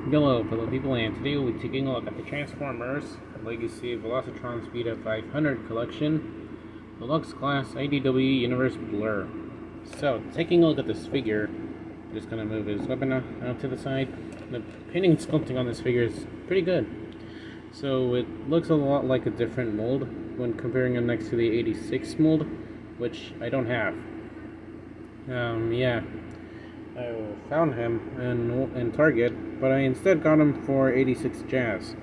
Hello, fellow people, and today we'll be taking a look at the Transformers Legacy Velocitron Speed of 500 Collection Deluxe Class IDW Universe Blur. So, taking a look at this figure, I'm just going to move his weapon out to the side. The painting and sculpting on this figure is pretty good. So, it looks a lot like a different mold when comparing him next to the 86 mold, which I don't have. I found him in Target, but I instead got him for 86 Jazz.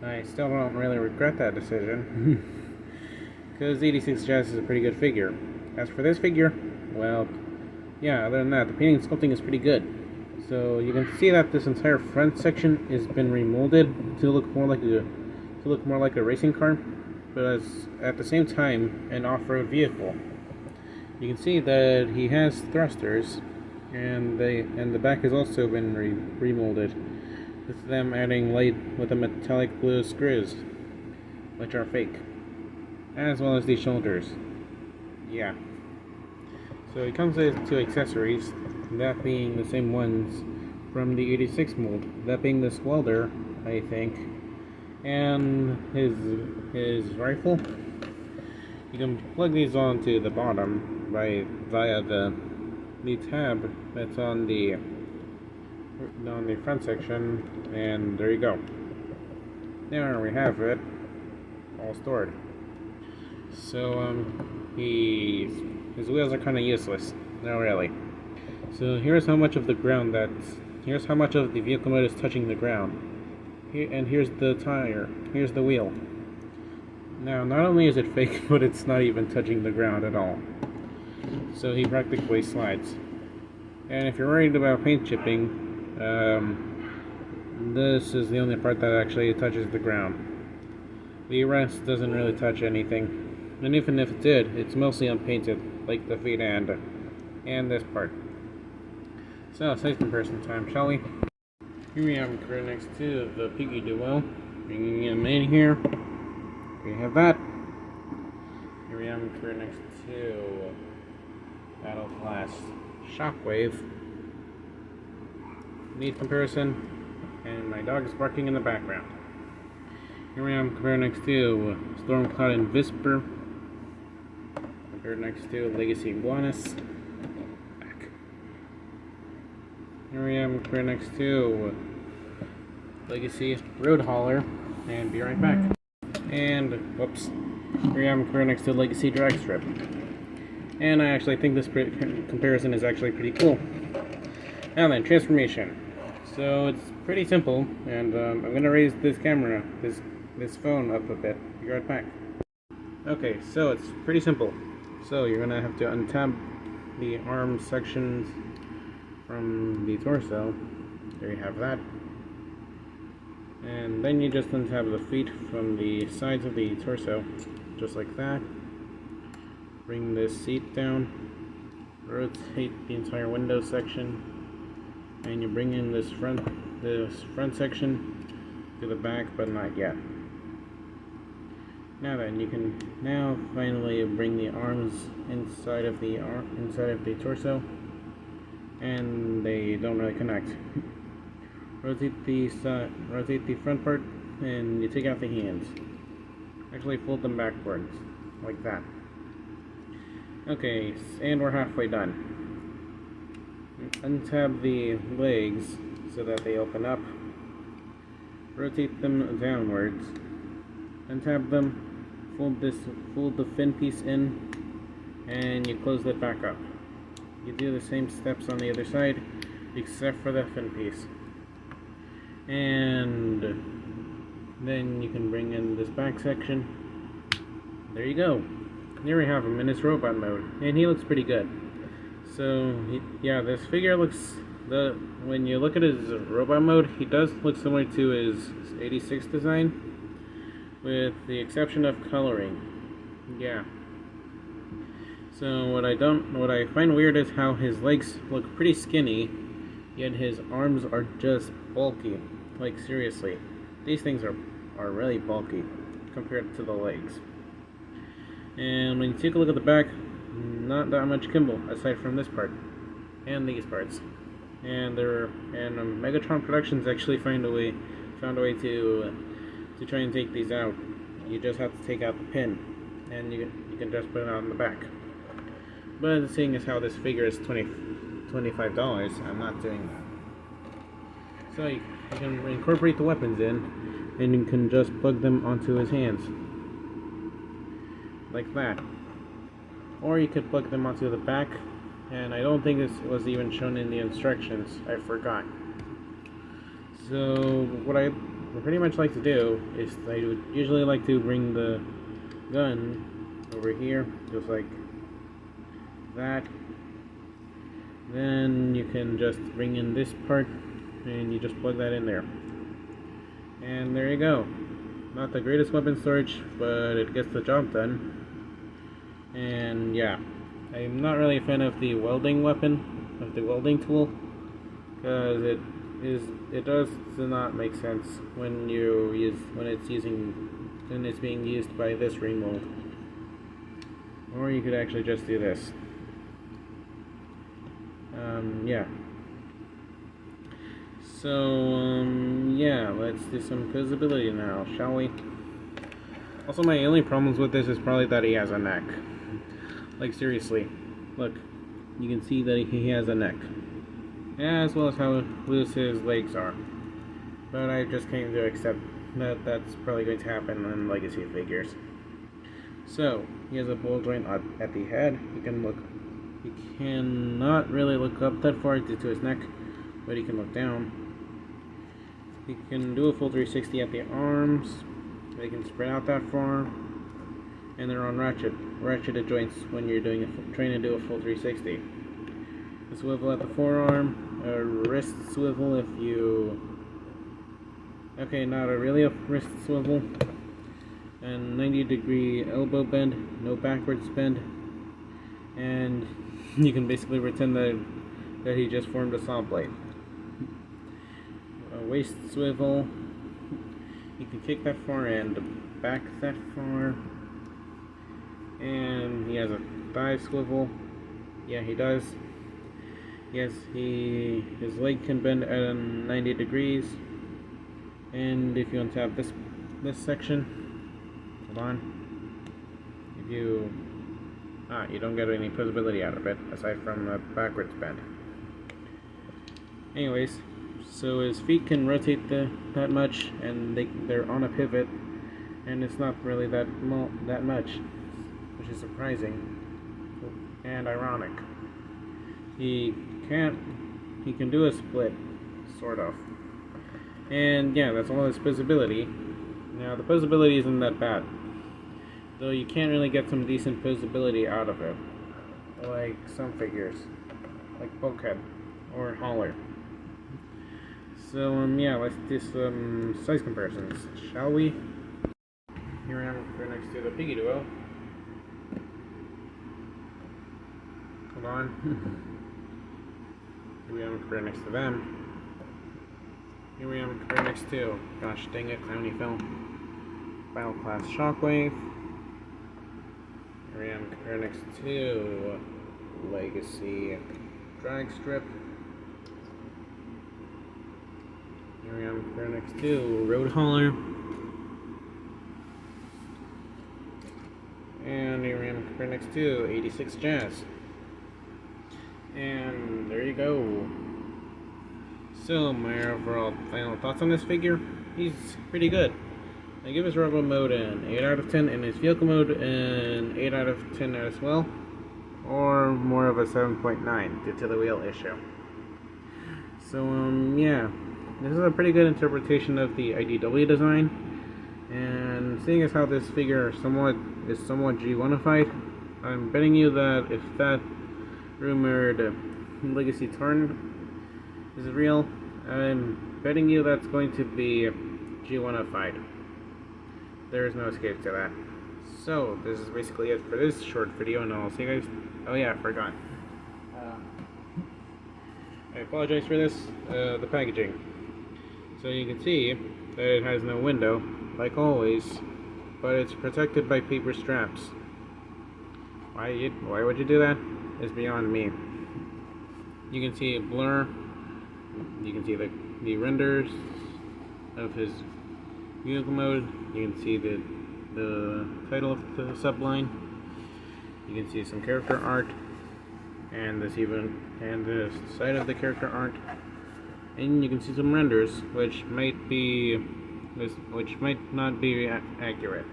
I still don't really regret that decision, because 86 Jazz is a pretty good figure. As for this figure, well, yeah, other than that, the painting and sculpting is pretty good. So you can see that this entire front section has been remolded to look more like a racing car, but at the same time an off-road vehicle. You can see that he has thrusters. And the back has also been remolded, with them adding light with a metallic blue screws, which are fake, as well as the shoulders. Yeah. So it comes with two accessories, that being the same ones from the 86 mold, that being this welder, I think, and his rifle. You can plug these onto the bottom via the tab that's on the front section, and there you go. There we have it, all stored. So his wheels are kind of useless, not really. So here's how much of the vehicle mode is touching the ground. And here's the tire. Here's the wheel. Now, not only is it fake, but it's not even touching the ground at all. So he practically slides. And if you're worried about paint chipping, this is the only part that actually touches the ground. The rest doesn't really touch anything. And even if it did, it's mostly unpainted, like the feet and this part. So, size comparison time, shall we? Here we have right next to the Piggy Duo. Bringing him in here. We have that. Here we have right next to Battle Class Shockwave. Neat comparison, and my dog is barking in the background. Here we am compared next to Stormcloud and Whisper. Compared next to Legacy Iguanas. Back. Here we am compared next to Legacy Roadhauler, and be right back. And whoops. Here we am compared next to Legacy Dragstrip. And I actually think this comparison is actually pretty cool. Now then, transformation. So it's pretty simple, and I'm going to raise this camera, this phone up a bit. Be right back. Okay, so it's pretty simple. So you're going to have to untab the arm sections from the torso. There you have that. And then you just untab the feet from the sides of the torso, just like that. Bring this seat down, rotate the entire window section, and you bring in this front section to the back, but not yet. Now then, you can finally bring the arms inside of the torso, and they don't really connect. Rotate the front part, and you take out the hands. Actually, fold them backwards, like that. Okay, and we're halfway done. Untab the legs so that they open up. Rotate them downwards. Untab them. Fold the fin piece in, and you close that back up. You do the same steps on the other side, except for the fin piece. And then you can bring in this back section. There you go. Here we have him in his robot mode, and he looks pretty good. So, yeah, this figure when you look at his robot mode, he does look similar to his 86 design, with the exception of coloring. Yeah. So what I find weird is how his legs look pretty skinny, yet his arms are just bulky. Like, seriously, these things are really bulky compared to the legs. And when you take a look at the back, not that much Kimball aside from this part and these parts. and Megatron Productions actually found a way to try and take these out. You just have to take out the pin, and you can just put it on the back. But seeing as how this figure is $25, I'm not doing that. So you can incorporate the weapons in, and you can just plug them onto his hands, like that. Or you could plug them onto the back, and I don't think this was even shown in the instructions. I forgot. So what I would pretty much like to do is I would usually like to bring the gun over here, just like that. Then you can just bring in this part, and you just plug that in there. And there you go. Not the greatest weapon storage, but it gets the job done. And yeah, I'm not really a fan of the welding weapon, of the welding tool, because it does not make sense when it's being used by this ring mold. Or you could actually just do this. Yeah. So yeah, let's do some visibility now, shall we? Also, my only problems with this is probably that he has a neck. Like, seriously, look, you can see that he has a neck, as well as how loose his legs are. But I just came to accept that that's probably going to happen in Legacy figures. So he has a ball joint at the head. He cannot really look up that far due to his neck, but he can look down. He can do a full 360 at the arms. They can spread out that far, and they're on ratcheted joints when you're trying to do a full 360. A swivel at the forearm, a wrist swivel if you... Okay, not a really a wrist swivel. And 90-degree elbow bend, no backwards bend. And you can basically pretend that he just formed a saw blade. A waist swivel. You can kick that far and back that far. And he has a thigh swivel. Yeah, he does. Yes, his leg can bend at 90 degrees. And if you untap this section, hold on. If you don't get any visibility out of it aside from the backwards bend. Anyways, so his feet can rotate that much, and they're on a pivot, and it's not really that much, which is surprising and ironic. He can do a split, sort of. And yeah, that's all his visibility. Now the visibility isn't that bad, though you can't really get some decent visibility out of it, like some figures, like Bulkhead or Holler. So yeah, let's do some size comparisons, shall we? Here I am next to the Piggy Duo. Hold on. Here we are next to them. Here we are next to, gosh dang it, I only fell. Battle Class Shockwave. Here we are next to Legacy Drag Strip. Here we are next to Road Hauler. And here we are next to 86 Jazz. And there you go. So my overall final thoughts on this figure, he's pretty good. I give his Robo mode an 8 out of 10 and his vehicle mode an 8 out of 10 as well. Or more of a 7.9 due to the wheel issue. So yeah, this is a pretty good interpretation of the IDW design. And seeing as how this figure is somewhat G1ified, I'm betting you that if that rumored Legacy Torn is real, I'm betting you that's going to be G1ified. There is no escape to that. So this is basically it for this short video, and I'll see you guys. Oh yeah, I forgot. I apologize for this. The packaging. So you can see that it has no window, like always, but it's protected by paper straps. Why would you do that? Is beyond me. You can see Blurr You can see the renders of his vehicle mode. You can see the title of the subline. You can see some character art, and the side of the character art, and you can see some renders, which might not be accurate.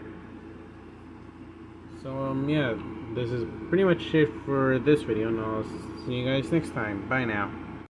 So yeah, this is pretty much it for this video, and I'll see you guys next time. Bye now.